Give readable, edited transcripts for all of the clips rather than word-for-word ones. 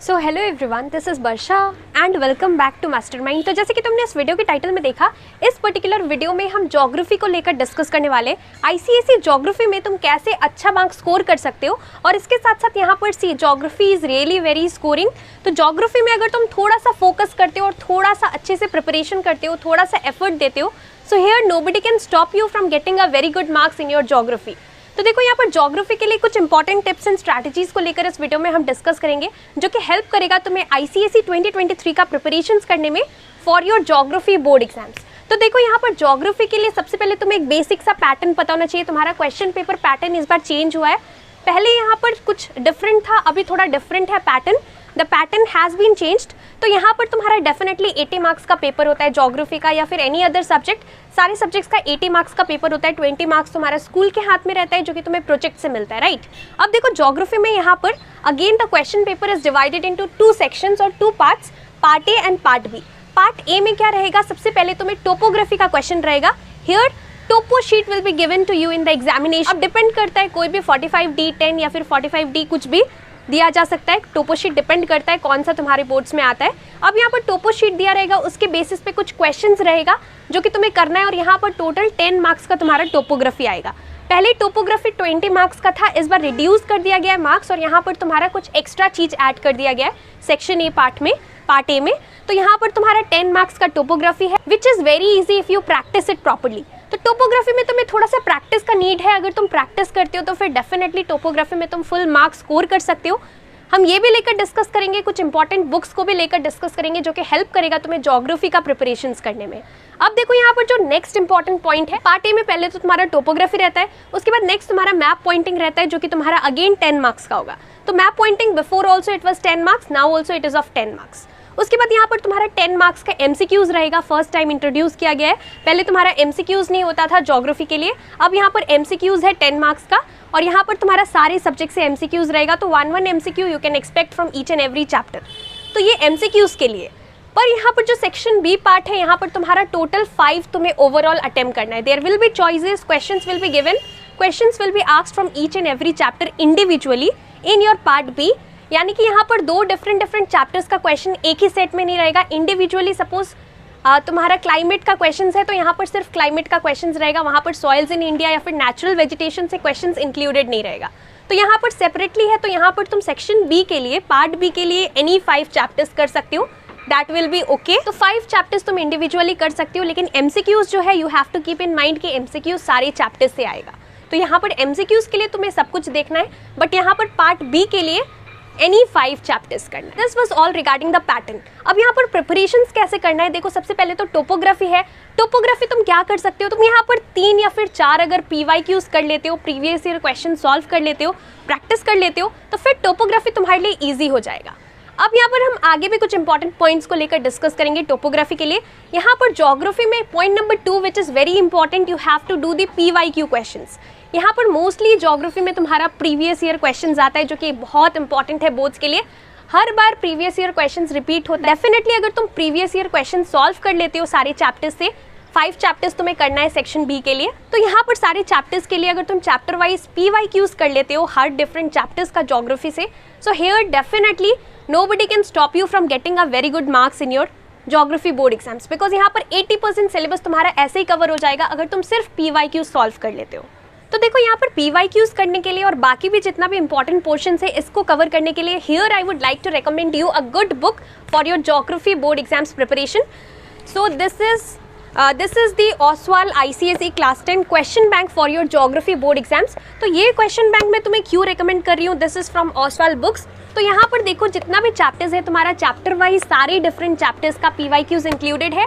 So hello everyone, this is Varsha and welcome back to Mastermind. तो जैसे कि तुमने इस वीडियो के टाइटल में देखा, इस पर्टिकुलर वीडियो में हम ज्योग्राफी को लेकर डिस्कस करने वाले। आईसीएसई ज्योग्राफी में तुम कैसे अच्छा मार्क्स स्कोर कर सकते हो, और इसके साथ साथ यहाँ पर see geography is really very scoring. तो ज्योग्राफी में अगर तुम थोड़ा सा फोकस करते हो और थोड़ा सा अच्छे से प्रिपरेशन करते हो, थोड़ा सा एफर्ट देते हो, so here nobody can stop you from getting a very good marks in your geography. तो देखो, यहाँ पर ज्योग्राफी के लिए कुछ इंपॉर्टेंट टिप्स एंड स्ट्रैटेजीज को लेकर इस वीडियो में हम डिस्कस करेंगे, जो कि हेल्प करेगा तुम्हें आईसीएसई 2023 का प्रिपरेशंस करने में for your geography board exams. तो देखो, यहाँ पर ज्योग्राफी के लिए सबसे पहले तुम्हें एक बेसिक सा पैटर्न पता होना चाहिए। तुम्हारा क्वेश्चन पेपर पैटर्न इस बार चेंज हुआ है। पहले यहाँ पर कुछ डिफरेंट था, अभी थोड़ा डिफरेंट है pattern. The pattern has been changed. तो यहाँ पर तुम्हारा डेफिनेटली 80 मार्क्स का पेपर होता है ज्योग्राफी का, या फिर एनी अदर सब्जेक्ट। सारे सब्जेक्ट्स का 80 मार्क्स का पेपर होता है। 20 मार्क्स तुम्हारा स्कूल के हाथ में रहता है, जो कि तुम्हें प्रोजेक्ट से मिलता है, राइट। अब देखो, ज्योग्राफी में यहाँ पर again the question paper is divided into 2 sections और 2 parts, part A and part B. Part A में क्या रहेगा, सबसे पहले तुम्हें टोपोग्राफी का क्वेश्चन रहेगा। Here topo sheet will be given to you in the examination. अब डिपेंड करता है, कोई भी 45D 10 या फिर 45D कुछ भी दिया जा सकता है। टोपो शीट डिपेंड करता है कौन सा तुम्हारे बोर्ड्स में आता है। अब यहाँ पर टोपो शीट दिया रहेगा, उसके बेसिस पे कुछ क्वेश्चंस रहेगा जो कि तुम्हें करना है, और यहाँ पर टोटल 10 मार्क्स का तुम्हारा टोपोग्राफी आएगा। पहले टोपोग्राफी 20 मार्क्स का था, इस बार रिड्यूस कर दिया गया है मार्क्स, और यहाँ पर तुम्हारा कुछ एक्स्ट्रा चीज ऐड कर दिया गया है सेक्शन ए पार्ट ए में। तो यहाँ पर तुम्हारा 10 मार्क्स का टोपोग्राफी है, विच is very easy if you practice it properly. तो टोपोग्राफी में तुम्हें थोड़ा सा प्रैक्टिस का नीड है। अगर तुम प्रैक्टिस करते हो तो फिर डेफिनेटली टोपोग्राफी में तुम फुल मार्क्स स्कोर कर सकते हो। हम ये भी लेकर डिस्कस करेंगे, कुछ इंपॉर्टेंट बुक्स को भी लेकर डिस्कस करेंगे, जो कि हेल्प करेगा तुम्हें ज्योग्राफी का प्रिपरेशंस करने में। अब देखो, यहाँ पर जो नेक्स्ट इंपॉर्टेंट पॉइंट है, पार्ट ए में पहले तो तुम्हारा टोपोग्राफी रहता है, उसके बाद नेक्स्ट तुम्हारा मैप पॉइंटिंग रहता है, जो कि तुम्हारा अगेन 10 मार्क्स का होगा। तो map pointing before also it was 10 marks, now also it is of 10 marks. उसके बाद यहाँ पर तुम्हारा 10 मार्क्स का एमसीक्यूज रहेगा। फर्स्ट टाइम इंट्रोड्यूस किया गया है, पहले तुम्हारा एमसीक्यूज नहीं होता था ज्योग्राफी के लिए, अब यहाँ पर एमसीक्यूज है 10 मार्क्स का, और यहाँ पर तुम्हारा सारे सब्जेक्ट से एमसीक्यूज रहेगा। तो 1 MCQ you can expect from each and every chapter. तो ये एमसीक्यूज के लिए। पर यहाँ पर जो सेक्शन बी पार्ट है, यहाँ पर तुम्हारा टोटल 5 तुम्हें ओवरऑल अटेम्प्ट करना है। There will be choices, questions will be given, questions will be asked from each and every chapter individually in your part B. यानी कि यहाँ पर 2 डिफरेंट चैप्टर्स का क्वेश्चन एक ही सेट में नहीं रहेगा, इंडिविजुअली। सपोज तुम्हारा क्लाइमेट का क्वेश्चंस है, तो यहाँ पर सिर्फ क्लाइमेट का क्वेश्चंस रहेगा, वहाँ पर सॉइल्स इन इंडिया या फिर नेचुरल वेजिटेशन से क्वेश्चंस इंक्लूडेड नहीं रहेगा। तो यहाँ पर सेपरेटली है। तो यहाँ पर तुम सेक्शन बी के लिए, पार्ट बी के लिए एनी 5 चैप्टर्स कर सकते हो, दैट विल बी ओके। तो 5 चैप्टर्स तुम इंडिविजुअली कर सकते हो, लेकिन एमसीक्यूज जो है, you have to keep in mind कि एमसीक्यूज सारे चैप्टर्स से आएगा। तो यहाँ पर एमसीक्यूज के लिए तुम्हें सब कुछ देखना है, बट यहाँ पर पार्ट बी के लिए एनी 5 चैप्टर्स करना है। This was all regarding the pattern. अब यहाँ पर प्रिपरेशंस कैसे करना है, देखो, सबसे पहले तो टोपोग्राफी है। टोपोग्राफी तुम क्या कर सकते हो, तुम यहाँ पर 3 या फिर 4 अगर पीवाईक्यूज कर लेते हो, प्रीवियस ईयर क्वेश्चन सॉल्व कर लेते हो, प्रैक्टिस कर लेते हो, तो फिर टोपोग्राफी तुम्हारे लिए ईजी हो जाएगा। अब यहाँ पर हम आगे भी कुछ इंपॉर्टेंट पॉइंट्स को लेकर डिस्कस करेंगे टोपोग्राफी के लिए। यहाँ पर ज्योग्राफी में point number 2 which is very important, you have to do the PYQ questions. यहाँ पर मोस्टली ज्योग्राफी में तुम्हारा प्रीवियस ईयर क्वेश्चंस आता है, जो कि बहुत इंपॉर्टेंट है बोर्ड्स के लिए। हर बार प्रीवियस ईयर क्वेश्चंस रिपीट होता है। डेफिनेटली अगर तुम प्रीवियस ईयर क्वेश्चन सॉल्व कर लेते हो सारे चैप्टर्स से, 5 चैप्टर्स तुम्हें करना है सेक्शन बी के लिए, तो यहाँ पर सारे चैप्टर्स के लिए अगर तुम चैप्टर वाइज पीवाईक्यूज कर लेते हो हर डिफरेंट चैप्टर्स का ज्योग्राफी से, so here definitely nobody can stop you from getting a very good marks in your geography board exams, because यहाँ पर 80% सिलेबस तुम्हारा ऐसे ही कवर हो जाएगा अगर तुम सिर्फ पीवाईक्यूज सॉल्व कर लेते हो। तो देखो, यहाँ पर पीवाईक्यूज करने के लिए और बाकी भी जितना भी इंपॉर्टेंट पोर्शन है, इसको कवर करने के लिए here I would like to recommend you a good book for your geography board exams preparation. So this is the Oswaal ICSE class 10 question bank for your geography board exams. तो ये question bank मैं तुम्हें क्यों recommend कर रही हूँ, this is from Oswaal books. तो यहाँ पर देखो, जितना भी चैप्टर्स है तुम्हारा, चैप्टर वाइज सारे डिफरेंट चैप्टर्स का पीवाईक्यूज इंक्लूडेड है।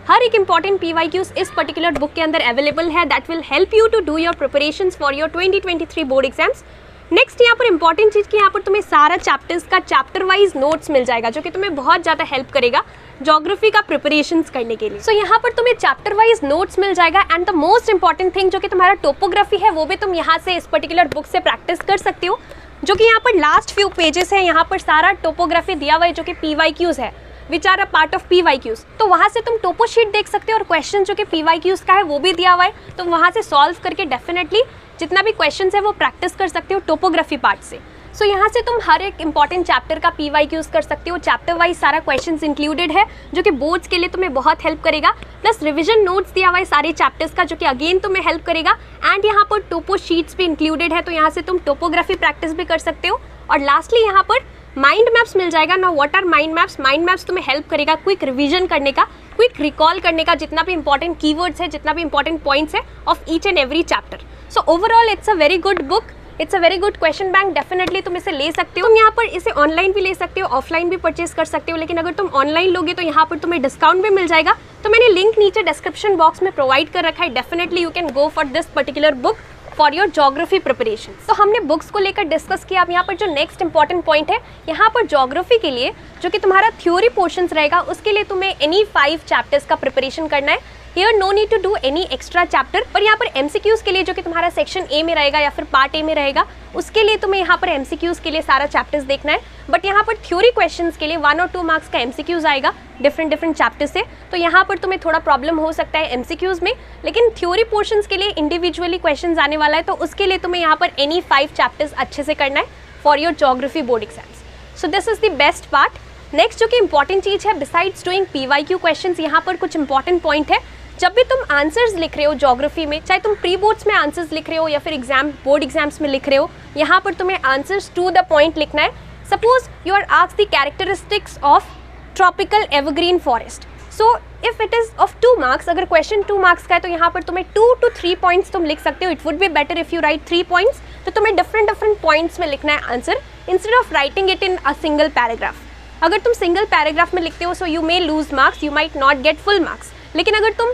हर एक इंपॉर्टेंट पीवाईक्यूज इस पर्टिकुलर बुक के अंदर अवेलेबल है, that will help you to do your preparations for your 2023 board exams. Next यहाँ पर इंपॉर्टेंट चीज़ कि यहाँ पर तुम्हें सारा चैप्टर्स का चैप्टर वाइज नोट्स मिल जाएगा, जो कि तुम्हें बहुत ज़्यादा हेल्प करेगा ज्योग्राफी का प्रिपरेशंस करने के लिए। सो यहाँ पर तुम्हें चैप्टर वाइज नोट्स मिल जाएगा, and the most important thing जो कि तुम्हारा टोपोग्राफी है, वो भी तुम यहाँ से इस पर्टिकुलर बुक से प्रैक्टिस कर सकते हो, जो कि यहाँ पर लास्ट फ्यू पेजेस है। यहाँ पर सारा टोपोग्राफी दिया हुआ है, जो कि पीवाईक्यूज है, which are a part of PYQs. तो वहाँ से तुम टोपो शीट देख सकते हो, और क्वेश्चन जो कि पीवाईक्यूज का है वो भी दिया हुआ है, तो वहाँ से सॉल्व करके डेफिनेटली जितना भी क्वेश्चन है वो प्रैक्टिस कर सकते हो टोपोग्राफी पार्ट से। सो यहाँ से तुम हर एक इंपॉर्टेंट चैप्टर का PYQs कर सकते हो। चैप्टर वाइज सारा क्वेश्चंस इंक्लूडेड है जो कि बोर्ड्स के लिए तुम्हें बहुत हेल्प करेगा। प्लस रिवीजन नोट्स दिया हुआ है सारे चैप्टर्स का जो कि अगेन तुम्हें हेल्प करेगा। एंड यहाँ पर टोपो शीट्स भी इंक्लूडेड है, तो यहाँ से तुम टोपोग्राफी प्रैक्टिस भी कर सकते हो। और लास्टली यहाँ पर माइंड मैप्स मिल जाएगा। ना what are mind maps? Mind maps तुम्हें हेल्प करेगा क्विक रिवीजन करने का, क्विक रिकॉल करने का, जितना भी इंपॉर्टेंट कीवर्ड्स है, जितना भी इंपॉर्टेंट पॉइंट्स है of each and every chapter. So overall it's a very good book, it's a very good question bank. Definitely तुम इसे ले सकते हो। तुम यहाँ पर इसे ऑनलाइन भी ले सकते हो, ऑफलाइन भी परचेज कर सकते हो, लेकिन अगर तुम ऑनलाइन लोगे तो यहाँ पर तुम्हें डिस्काउंट भी मिल जाएगा। तो मैंने लिंक नीचे डिस्क्रिप्शन बॉक्स में प्रोवाइड कर रखा है। Definitely you can go for this particular book for your geography preparation. तो हमने बुक्स को लेकर डिस्कस किया। अब यहाँ पर जो नेक्स्ट इंपॉर्टेंट पॉइंट है, यहाँ पर ज्योग्राफी के लिए जो कि तुम्हारा थ्योरी पोर्शंस रहेगा, उसके लिए तुम्हें एनी 5 चैप्टर्स का प्रिपरेशन करना है। Here no need to do any extra chapter. पर यहाँ पर MCQs के लिए जो कि तुम्हारा सेक्शन A में रहेगा या फिर पार्ट A में रहेगा, उसके लिए तुम्हें यहाँ पर MCQs के लिए सारा चैप्टर्स देखना है। बट यहाँ पर थ्योरी क्वेश्चंस के लिए 1 और 2 मार्क्स का MCQs आएगा डिफरेंट चैप्टर से। तो यहाँ पर तुम्हें थोड़ा प्रॉब्लम हो सकता है MCQs में, लेकिन थ्योरी पोर्शंस के लिए इंडिविजुअली क्वेश्चंस आने वाला है, तो उसके लिए तुम्हें यहाँ पर एनी 5 चैप्टर्स अच्छे से करना है for your geography board exams. So this is the best part. Next जो कि इंपॉर्टेंट चीज़ है, बिसाइड्स डूइंग PYQ क्वेश्चंस, यहाँ पर कुछ इंपॉर्टेंट पॉइंट है। जब भी तुम आंसर्स लिख रहे हो ज्योग्राफी में, चाहे तुम प्री बोर्ड्स में आंसर्स लिख रहे हो या फिर बोर्ड एग्जाम्स में लिख रहे हो, यहाँ पर तुम्हें आंसर्स टू द पॉइंट लिखना है। Suppose you are asked the characteristics of tropical evergreen forest. So if it is of 2 marks, अगर क्वेश्चन 2 मार्क्स का है तो यहाँ पर तुम्हें 2 to 3 पॉइंट्स तुम लिख सकते हो। It would be better if you right 3 points. तो तुम्हें डिफरेंट पॉइंट्स में लिखना है answer, instead of writing it in a single paragraph. अगर तुम सिंगल पैराग्राफ में लिखते हो, so you may lose marks, you might not get full marks. लेकिन अगर तुम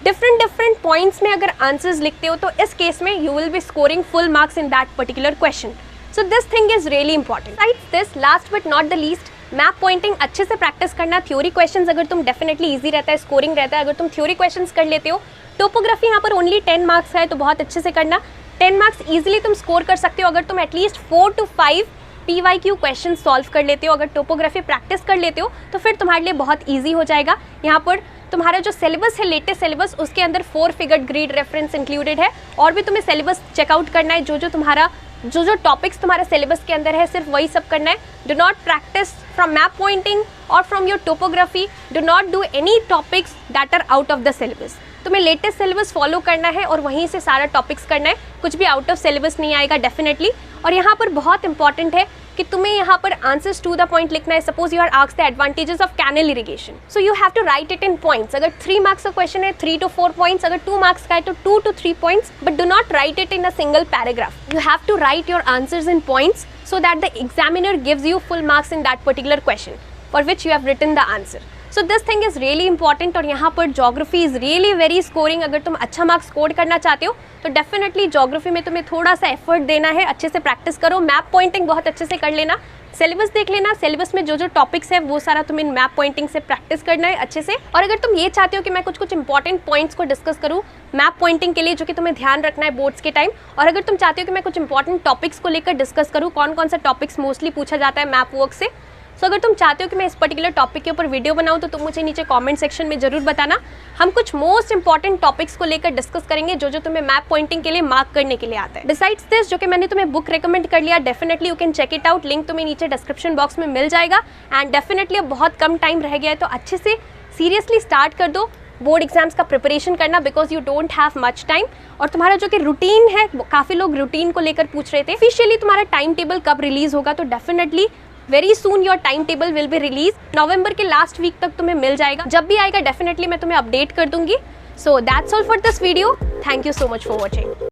डिफरेंट पॉइंट्स में अगर आंसर्स लिखते हो, तो इस केस में you will be scoring full marks in that particular question. So this thing is really important. Besides this, last but not the least, map pointing अच्छे से प्रैक्टिस करना। थ्योरी क्वेश्चंस अगर तुम डेफिनेटली इजी रहता है, scoring रहता है अगर तुम थ्योरी क्वेश्चंस कर लेते हो। टोपोग्राफी यहाँ पर ओनली 10 मार्क्स है, तो बहुत अच्छे से करना। 10 मार्क्स ईजिली तुम स्कोर कर सकते हो अगर तुम at least 4 to 5 PYQ question solve कर लेते हो। अगर टोपोग्राफी प्रैक्टिस कर लेते हो तो फिर तुम्हारे लिए बहुत ईजी हो जाएगा। यहाँ पर तुम्हारा जो सिलेबस है, लेटेस्ट सिलेबस, उसके अंदर 4 फिगर्ड ग्रिड रेफरेंस इंक्लूडेड है। और भी तुम्हें सिलेबस चेकआउट करना है, जो टॉपिक्स तुम्हारे सिलेबस के अंदर है, सिर्फ वही सब करना है। Do not practice from map pointing और from your topography. Do not do any topics that are out of the syllabus. तुम्हें लेटेस्ट सिलेबस फॉलो करना है और वहीं से सारा टॉपिक्स करना है। कुछ भी आउट ऑफ सिलेबस नहीं आएगा डेफिनेटली। और यहाँ पर बहुत इंपॉर्टेंट है कि तुम्हें यहाँ पर आंसर्स टू द पॉइंट लिखना है। Suppose you are asked the advantages of canal irrigation, so you have to write it in points. अगर 3 मार्क्स का क्वेश्चन है, 3 to 4 पॉइंट्स। अगर 2 मार्क्स का है तो 2 to 3 points, but do not write it in a single paragraph. You have to write your answers in points so that the examiner gives you full marks in that particular question for which you have written the answer. So this thing is really important। और यहाँ पर geography is really very scoring. अगर तुम अच्छा marks score करना चाहते हो तो डेफिनेटली ज्योग्राफी में तुम्हें थोड़ा सा एफर्ट देना है। अच्छे से प्रैक्टिस करो, मैप पॉइंटिंग बहुत अच्छे से कर लेना, सिलेबस देख लेना। सिलेबस में जो टॉपिक्स है वो सारा तुम्हें मैप पॉइंटिंग से प्रैक्टिस करना है अच्छे से। और अगर तुम ये चाहते हो कि मैं कुछ इंपॉर्टेंट पॉइंट्स को डिस्कस करूँ मैप पॉइंटिंग के लिए, जो कि तुम्हें ध्यान रखना है बोर्ड्स के टाइम, और अगर तुम चाहते हो कि मैं कुछ इंपॉर्टेंट टॉपिक्स को लेकर डिस्कस करूँ, कौन सा टॉपिक्स मोस्टली पूछा जाता है मैप वर्क से, सो अगर तुम चाहते हो कि मैं इस पर्टिकुलर टॉपिक के ऊपर वीडियो बनाऊं तो तुम मुझे नीचे कमेंट सेक्शन में जरूर बताना। हम कुछ मोस्ट इंपॉर्टेंट टॉपिक्स को लेकर डिस्कस करेंगे जो तुम्हें मैप पॉइंटिंग के लिए मार्क करने के लिए आता है। बिसाइड्स दिस, जो कि मैंने तुम्हें बुक रिकमेंड कर लिया, definitely you can check it out. Link तुम्हें नीचे डिस्क्रिप्शन बॉक्स में मिल जाएगा। एंड डेफिनेटली अब बहुत कम टाइम रह गया है, तो अच्छे से सीरियसली स्टार्ट कर दो बोर्ड एग्जाम्स का प्रिपरेशन करना, because you don't have much time. और तुम्हारा जो कि रूटीन है, काफ़ी लोग रूटीन को लेकर पूछ रहे थे। ऑफिशियली तुम्हारा टाइम टेबल कब रिलीज होगा, तो definitely very soon your time table will be release. नवंबर के लास्ट वीक तक तुम्हें मिल जाएगा। जब भी आएगा डेफिनेटली मैं तुम्हें अपडेट कर दूंगी। So that's all for this video. Thank you so much for watching.